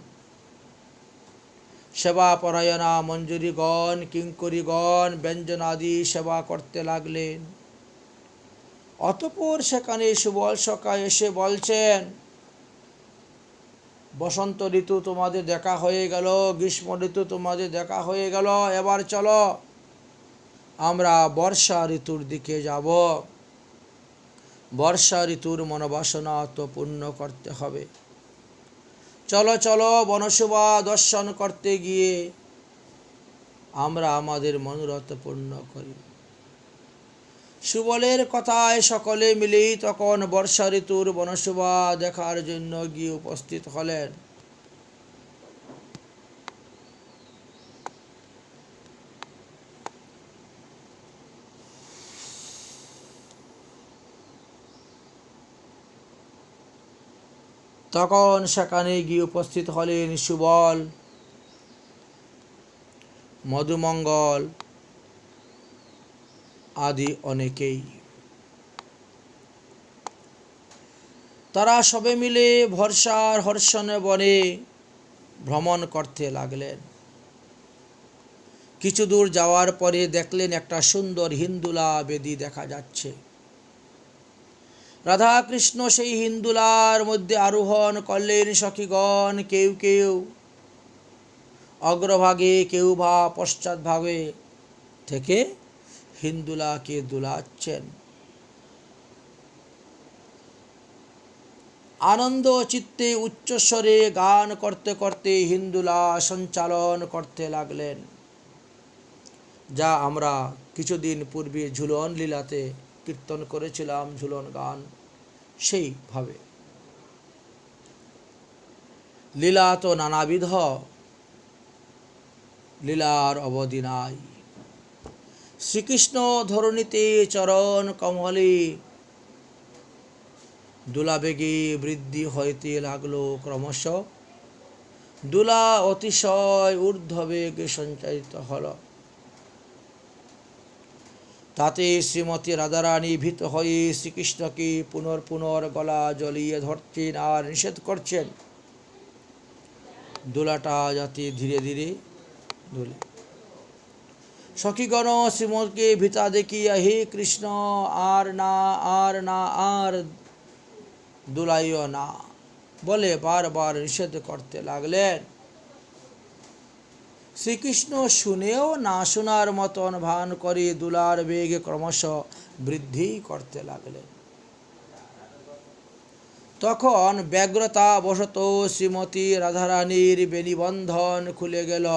সেবা পরায়ণা মঞ্জুরিগণ কিঙ্করীগণ ব্যঞ্জনাদি সেবা করতে লাগলেন। অতঃপর সেখানে সুবল সখা এসে বলছেন, বসন্ত ঋতু তোমাদের দেখা হয়ে গেল, গ্রীষ্ম ঋতু তোমাদের দেখা হয়ে গেল, এবার চলো আমরা বর্ষা ঋতুর দিকে যাব। বর্ষা ঋতুর মনোবাসনা তো পূর্ণ করতে হবে। চলো চলো বনশোভা দর্শন করতে গিয়ে আমরা আমাদের মনোরথ পূর্ণ করি। সুবলের কথায় সকলে মিলেই তখন বর্ষা ঋতুর বনশোভা দেখার জন্য গিয়ে উপস্থিত হলেন। তখন সেখানে গিয়ে উপস্থিত হলেন সুবল, মধুমঙ্গল আদি অনেকেই। তারা সবে মিলে ভরসার হর্ষণে বনে ভ্রমণ করতে লাগলেন। কিছু দূর যাওয়ার পরে দেখলেন একটা সুন্দর হিন্দুলা বেদি দেখা যাচ্ছে। রাধা কৃষ্ণ সেই হিন্দুলার মধ্যে আরোহণ করলেন। সখীগণ কেউ কেউ অগ্রভাগে, কেউ বা পশ্চাৎভাগে থেকে হিন্দুলাকে দুলাচ্ছেন। আনন্দ চিত্তে উচ্চস্বরে গান করতে করতে হিন্দুলা সঞ্চালন করতে লাগলেন, যা আমরা কিছুদিন পূর্বে ঝুলন লীলাতে কীর্তন করেছিলাম, ঝুলন গান। সেইভাবে লীলা তো নানাবিধ, লীলার অবধি নাই। শ্রীকৃষ্ণ ধরণীতে চরণ কমলে দোলাবেগে বৃদ্ধি হইতে লাগলো ক্রমশ। দোলা অতিশয় ঊর্ধ্ববেগে সঞ্চারিত হল। তাতে শ্রীমতী রাধারানী ভীত হয়ে শ্রীকৃষ্ণকে পুনর গলা জড়িয়ে ধরছেন আর নিষেধ করছেন দোলাটা যাতে ধীরে ধীরে দোলে। সখীগণ শ্রীমতকে ভীতা দেখিয়া, হে কৃষ্ণ, আর না, আর না, আর দোলাইও না বলে বারবার নিষেধ করতে লাগলেন। শ্রীকৃষ্ণ শুনেও না শোনার মতন ভান করে দোলার বেগ ক্রমশ বৃদ্ধি করতে লাগলেন। তখন ব্যগ্রতা বশত শ্রীমতী রাধারানীর বেণীবন্ধন খুলে গেল।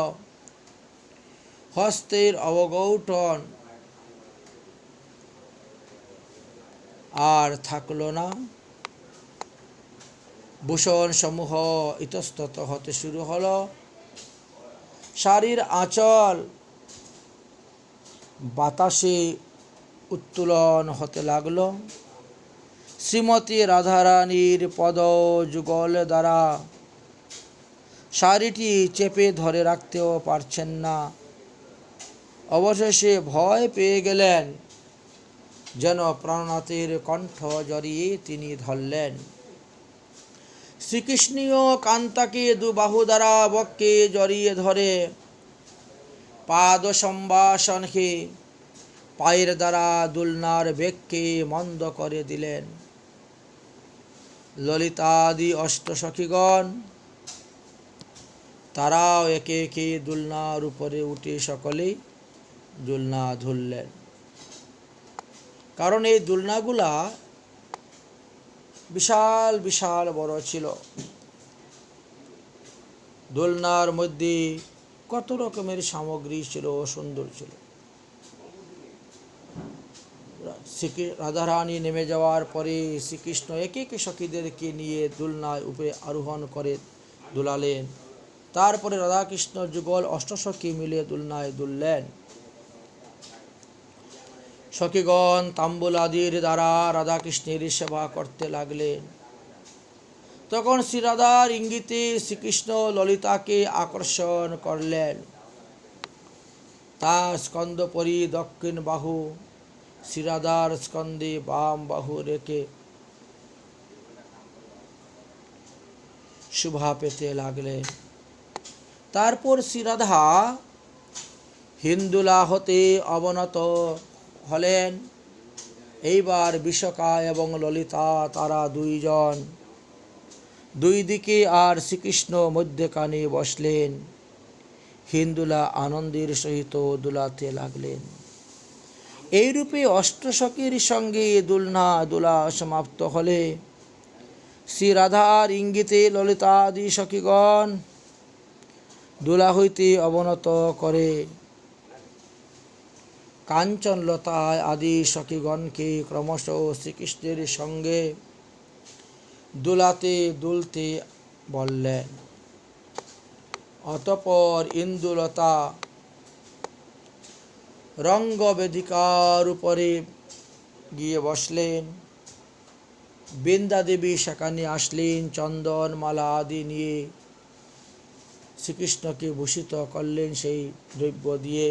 হস্তের অবগৌটন আর থাকল না। ভূষণ সমূহ ইতস্তত হতে শুরু হলো। শাড়ির আঁচল বাতাসে উত্তোলন হতে লাগলো। শ্রীমতী রাধারানীর পদ যুগল দ্বারা শাড়িটি চেপে ধরে রাখতেও পারছেন না। অবশেষে ভয় পেয়ে গেলেন, যেন প্রাণনাথের কণ্ঠ জড়িয়ে তিনি ধরলেন। শ্রীকৃষ্ণীয় কান্তাকে দু বাহু দ্বারা বক্ষে জড়িয়ে ধরে পাদ সম্ভাষণকে পায়ের দ্বারা দোলনার বেগকে মন্দ করে দিলেন। ললিতাদি অষ্টসখীগণ তারাও একে একে দোলনার উপরে উঠে সকলেই দোলনা ধরলেন। কারণ এই দোলনাগুলা বিশাল বিশাল বড় ছিল। দোলনার মধ্যে কত রকমের সামগ্রী ছিল, সুন্দর ছিল। রাধারানী নেমে যাওয়ার পরে শ্রীকৃষ্ণ একে একে সখীদেরকে নিয়ে দোলনায় উপরে আরোহণ করে দোলালেন। তারপরে রাধাকৃষ্ণ যুগল অষ্টসখী মিলে দোলনায় দুললেন। সখীগণ তাম্বুলাদির দ্বারা রাধাকৃষ্ণের সেবা করতে লাগলেন। তখন শ্রীরাধার ইঙ্গিতে শ্রীকৃষ্ণ ললিতাকে আকর্ষণ করলেন। তার স্কন্দপরি দক্ষিণ বাহু শ্রীরাধার স্কন্দে বাম বাহু রেখে শোভা পেতে লাগলেন। তারপর শ্রী রাধা হিন্দুলা হতে অবনত হলেন। এইবার বিশাখা এবং ললিতা তারা দুইজন দুই দিকে আর শ্রীকৃষ্ণ মধ্যখানে বসলেন। হিন্দুলা আনন্দের সহিত দুলাতে লাগলেন। এইরূপে অষ্টসখীর সঙ্গে দুলা সমাপ্ত হলে শ্রী রাধার ইঙ্গিতে ললিতাদি সখীগণ দুলা হইতে অবনত করে কাঞ্চনলতা আদি সখীগণকে ক্রমশ শ্রীকৃষ্ণের সঙ্গে দুলাতে দুলতে বললেন। অতঃপর ইন্দুলতা রঙ্গবেদিকার উপরে গিয়ে বসলেন। বৃন্দা দেবী সেখানে আসলেন। চন্দন মালা আদি নিয়ে শ্রীকৃষ্ণকে ভূষিত করলেন সেই দ্রব্য দিয়ে।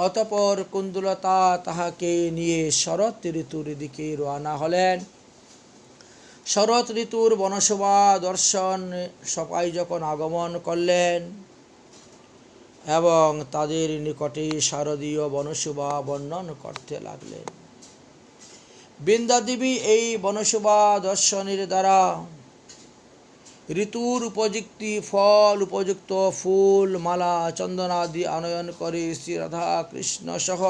অতঃপর কুন্দলতা তাহাকে নিয়ে শরৎ ঋতুর দিকে রওনা হলেন। শরৎ ঋতুর বনশোভা দর্শন সবাই যখন আগমন করলেন এবং তাদের নিকটে শারদীয় বনশোভা বর্ণন করতে লাগলেন। বৃন্দাদেবী এই বনশোভা দর্শনের দ্বারা ঋতুর উপযুক্ত ফল, উপযুক্ত ফুল, মালা, চন্দনাদি আনয়ন করে শ্রী রাধা কৃষ্ণ সহ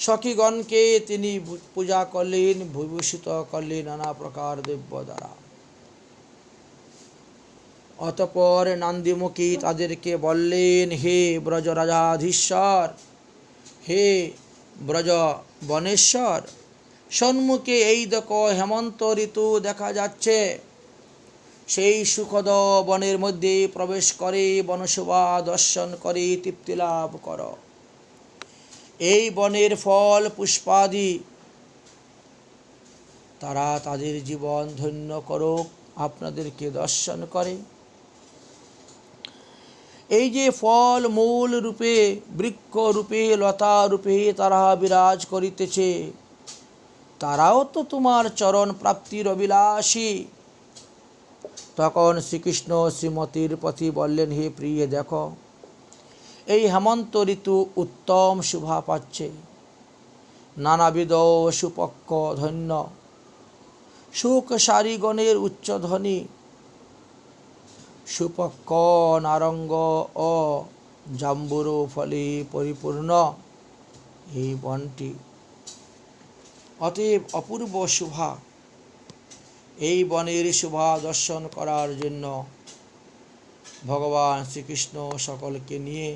সখীগণকে তিনি পূজা করলেন, বিভূষিত করলেন নানা প্রকার দ্রব্য দ্বারা। অতঃপর নন্দীমুখী তাদেরকে বললেন, হে ব্রজরাজাধীশ্বর, হে ব্রজ বনেশ্বর, সম্মুখে এই দেখো হেমন্ত ঋতু দেখা যাচ্ছে। সেই সুখদ বনের মধ্যে প্রবেশ করে বনশোভা দর্শন করে তৃপ্তি লাভ কর। এই বনের ফল পুষ্পাদি তারা তাদের জীবন ধন্য করুক আপনাদেরকে দর্শন করে। এই যে ফল মূল রূপে, বৃক্ষ রূপে, লতা রূপে তারা বিরাজ করিতেছে, তারাও তো তোমার চরণ প্রাপ্তির অভিলাষী। তখন শ্রীকৃষ্ণ শ্রীমতীর প্রতি বললেন, হে প্রিয়, দেখো এই হেমন্ত ঋতু উত্তম শোভা পাচ্ছে। নানাবিধ সুপক্ষ ধন্য সুখ সারিগণের উচ্চধ্বনি, সুপক্ষ নারঙ্গ ও জাম্বুরু ফলে পরিপূর্ণ এই বনটি অতএব অপূর্ব শোভা। এই বনের শোভা দর্শন করার জন্য ভগবান শ্রীকৃষ্ণ সকলকে নিয়ে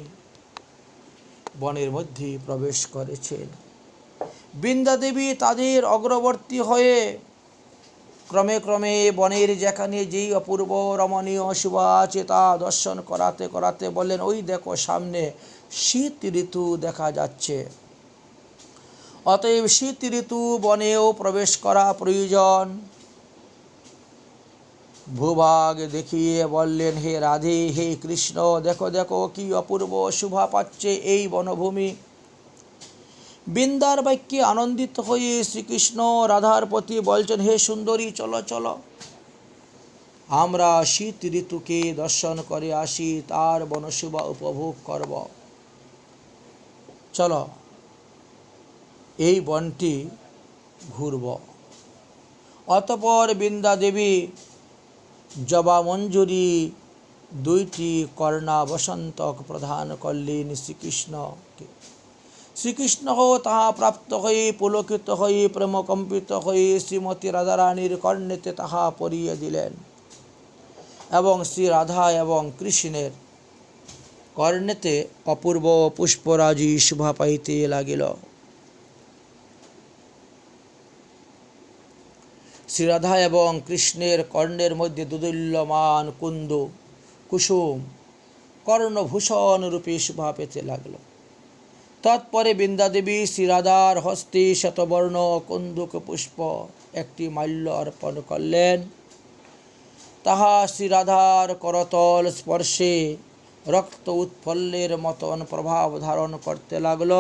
বনের মধ্যে প্রবেশ করেছেন। বৃন্দাদেবী তাদের অগ্রবর্তী হয়ে ক্রমে ক্রমে বনের যেখানে যেই অপূর্ব রমণীয় শোভা আছে তা দর্শন করাতে করাতে বললেন, ওই দেখো সামনে শীত ঋতু দেখা যাচ্ছে। অতএব শীত ঋতু বনেও প্রবেশ করা প্রয়োজন। ভূভাগ দেখিয়ে বললেন, হে রাধে, হে কৃষ্ণ, দেখো দেখো কি অপূর্ব শোভা পাচ্ছে এই বনভূমি। বৃন্দার বাক্যে আনন্দিত হয়ে শ্রীকৃষ্ণ রাধার প্রতি বলছেন, হে সুন্দরী, চলো চলো আমরা শীত ঋতুকে দর্শন করে আসি, তার বনশোভা উপভোগ করব। চলো এই বনটি ঘুরব। অতঃপর বৃন্দা দেবী জবা মঞ্জুরি দুইটি কর্ণা বসন্তক প্রদান করলেন শ্রীকৃষ্ণকে। শ্রীকৃষ্ণ তাহা প্রাপ্ত হয়ে পুলকিত হয়ে প্রেমকম্পিত হয়ে শ্রীমতী রাধারানীর কর্ণেতে তাহা পরিয়ে দিলেন এবং শ্রী রাধা এবং কৃষ্ণের কর্ণেতে অপূর্ব পুষ্পরাজি শোভা পাইতে লাগিল। শ্রীরাধা এবং কৃষ্ণের কর্ণের মধ্যে দুদুল্যমান কুন্দ কুসুম কর্ণভূষণ রূপে শোভা পেতে লাগল। তৎপরে বৃন্দাদেবী শ্রীরাধার হস্তে শতবর্ণ কুন্দুক পুষ্প একটি মাল্য অর্পণ করলেন। তাহা শ্রীরাধার করতল স্পর্শে রক্ত উৎপল্লের মতন প্রভাব ধারণ করতে লাগল।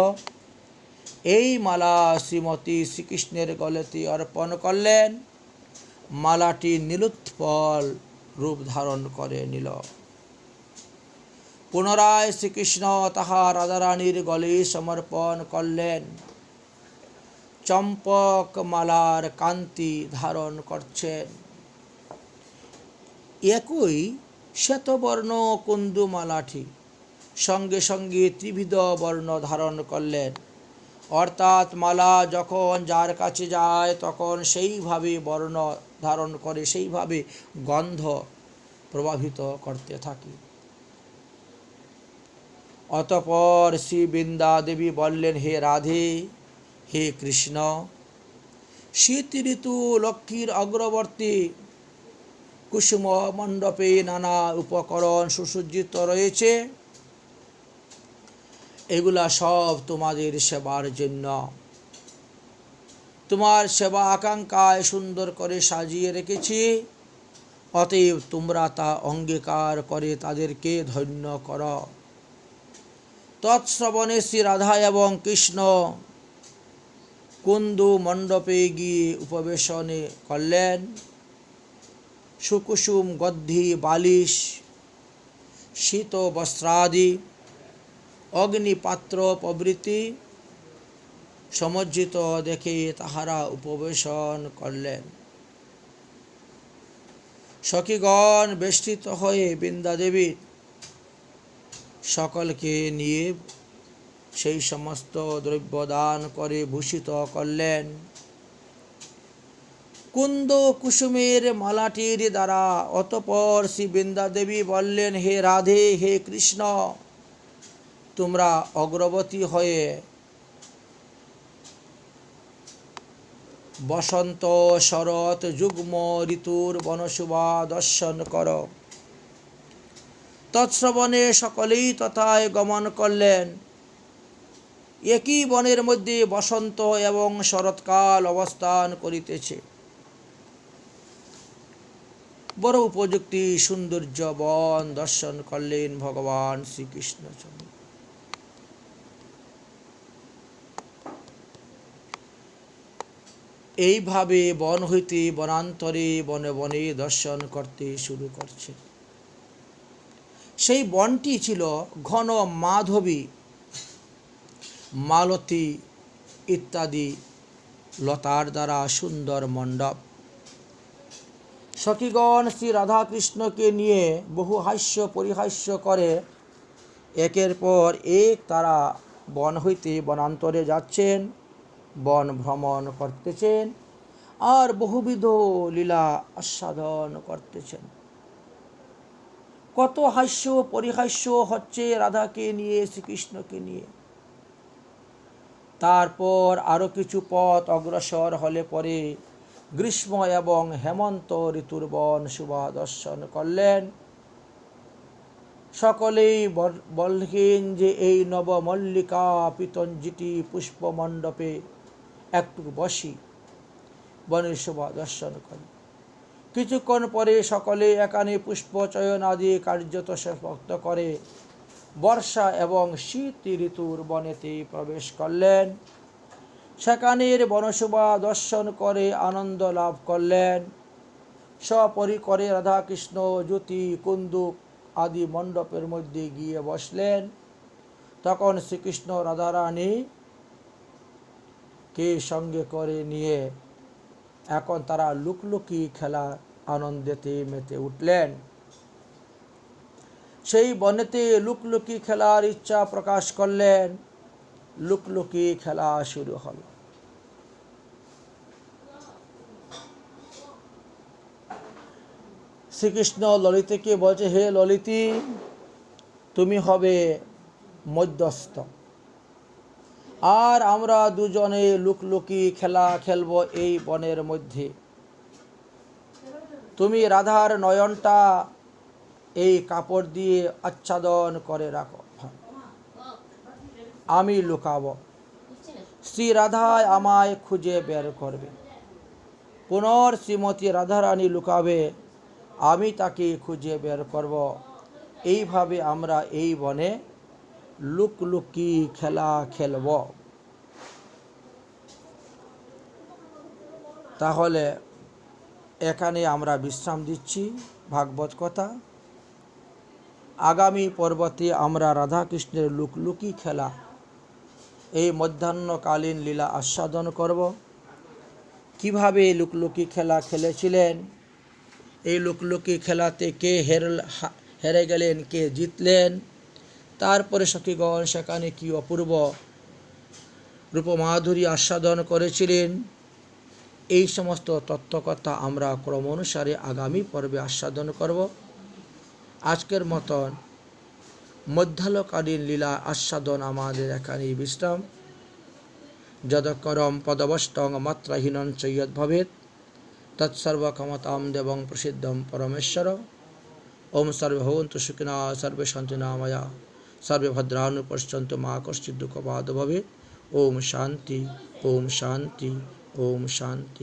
এই মালা শ্রীমতী শ্রীকৃষ্ণের গলেতে অর্পণ করলেন। মালাটি নীলোৎপল রূপ ধারণ করে নিল। পুনরায় শ্রীকৃষ্ণ তাহা রাধারানীর গলে সমর্পণ করলেন। চম্পক মালার কান্তি ধারণ করছেন। একই শ্বেতবর্ণ কুন্দুমালাটি সঙ্গে সঙ্গে ত্রিবিধ বর্ণ ধারণ করলেন। অর্থাৎ মালা যখন যার কাছে যায় তখন সেইভাবে বর্ণ ধারণ করে, সেইভাবে গন্ধ প্রভাবিত করতে থাকে। অতঃপর শ্রী বৃন্দা দেবী বললেন, হে রাধে, হে কৃষ্ণ, শীত ঋতু লক্ষ্মীর অগ্রবর্তী কুসুম মণ্ডপে নানা উপকরণ সুসজ্জিত রয়েছে। এগুলা সব তোমাদের সেবার জন্য। তোমার সেবা আকাঙ্ক্ষায় সুন্দর করে সাজিয়ে রেখেছি। অতএব তোমরা তা অঙ্গীকার করে তাদেরকে ধন্য করো। তৎশ্রবণে শ্রী রাধা এবং কৃষ্ণ কুন্দু মণ্ডপে গিয়ে উপবেশনে করলেন। সুকুসুম গদ্ধি বালিশ শীত বস্ত্রাদি অগ্নিপাত্র প্রভৃতি সমজ্জিত দেখে তাহারা উপবেশন করলেন। সখীগণ বেষ্টিত হয়ে বৃন্দাদেবীর সকলকে নিয়ে সেই সমস্ত দ্রব্য দান করে ভূষিত করলেন। কুন্দ কুসুমের মালাটির দ্বারা। অতঃপর শ্রী বৃন্দাদেবী বললেন, হে রাধে, হে কৃষ্ণ, তোমরা অগ্রবতী হয়ে বসন্ত শরৎ যুগ্ম ঋতুর বনশোভা দর্শন করো। তৎশ্রবণে সকলেই তথায় গমন করলেন। একই বনের মধ্যে বসন্ত এবং শরৎকাল অবস্থান করিতেছে। বড় উপযুক্তি সৌন্দর্য বন দর্শন করলেন ভগবান শ্রীকৃষ্ণচন্দ্র। এইভাবে বন হইতে বনান্তরে বনে বনে দর্শন করতে শুরু করছে। সেই বনটি ছিল ঘন মাধবী, মালতী ইত্যাদি লতার দ্বারা সুন্দর মণ্ডপ। সখীগণ শ্রী রাধাকৃষ্ণকে নিয়ে বহু হাস্য পরিহাস্য করে একের পর এক তারা বন হইতে বনান্তরে যাচ্ছেন, বন ভ্রমণ করতেছেন আর বহুবিধ লীলা আস্বাদন করতেছেন। কত হাস্য পরিহাস্য হচ্ছে রাধাকে নিয়ে, শ্রীকৃষ্ণকে নিয়ে। তারপর আরও কিছু পথ অগ্রসর হলে পরে গ্রীষ্ম এবং হেমন্ত ঋতুর বন শোভা দর্শন করলেন। সকলেই বললেন যে এই নবমল্লিকা পীতঞ্জিটি পুষ্পমণ্ডপে একটু বসি, বনের শোভা দর্শন করি। কিছুক্ষণ পরে সকলে এখানে পুষ্পচয়ন আদি কার্যত সমাপ্ত করে বর্ষা এবং শীত ঋতুর বনেতে প্রবেশ করলেন। সেখানের বনশোভা দর্শন করে আনন্দ লাভ করলেন। সপরিকরে রাধাকৃষ্ণ জ্যোতি কুন্দুক আদি মণ্ডপের মধ্যে গিয়ে বসলেন। তখন শ্রীকৃষ্ণ রাধারানী কে সঙ্গে করে নিয়ে এখন তারা লুকলুকি খেলার আনন্দেতে মেতে উঠলেন। সেই বনেতে লুকলুকি খেলার ইচ্ছা প্রকাশ করলেন। লুকলুকি খেলা শুরু হল। শ্রীকৃষ্ণ ললিতাকে বলছে, হে ললিতি, তুমি হবে মধ্যস্থ, আর আমরা দুজনে লুকলুকি খেলা খেলব এই বনের মধ্যে। তুমি রাধার নয়নটা এই কাপড় দিয়ে আচ্ছাদন করে রাখো, আমি লুকাবো। শ্রী রাধায় আমায় খুঁজে বের করবে। পুনর শ্রীমতী রাধারানী লুকাবে, আমি তাকে খুঁজে বের করব। এইভাবে আমরা এই বনে লুকলুকি খেলা খেলব। তাহলে এখানে আমরা বিশ্রাম দিচ্ছি ভাগবত কথা। আগামী পর্বতে আমরা রাধাকৃষ্ণের লুকলুকি খেলা এই মধ্যাহ্নকালীন লীলা আস্বাদন করব। কিভাবে লুকলুকি খেলা খেলেছিলেন, এই লুকলুকি খেলাতে কে হেরে গেলেন, কে জিতলেন, তারপরে সখীগণ সেখানে কি অপূর্ব রূপমাধুরী আস্বাদন করেছিলেন, এই সমস্ত তত্ত্বকথা আমরা ক্রম অনুসারে আগামী পর্বে আস্বাদন করব। আজকের মতন মধ্যাহ্নকালীন লীলা আস্বাদন আমাদের এখানেই বিশ্রাম। যদকরম পদবষ্টং মাত্রাহীনং চ ইয়দ্ ভবেৎ তৎসর্বক্ষমতাং দেবং প্রসিদ্ধং পরমেশ্বর। ওম সর্বে ভবন্তু সুখিনঃ সর্বে সন্তু নিরাময়াঃ সর্বে ভদ্রাণি পশ্যন্তু মা কশ্চিৎ দুঃখভাগ্ ভবেৎ। ওম শান্তি, ওম শান্তি, ওম শান্তি।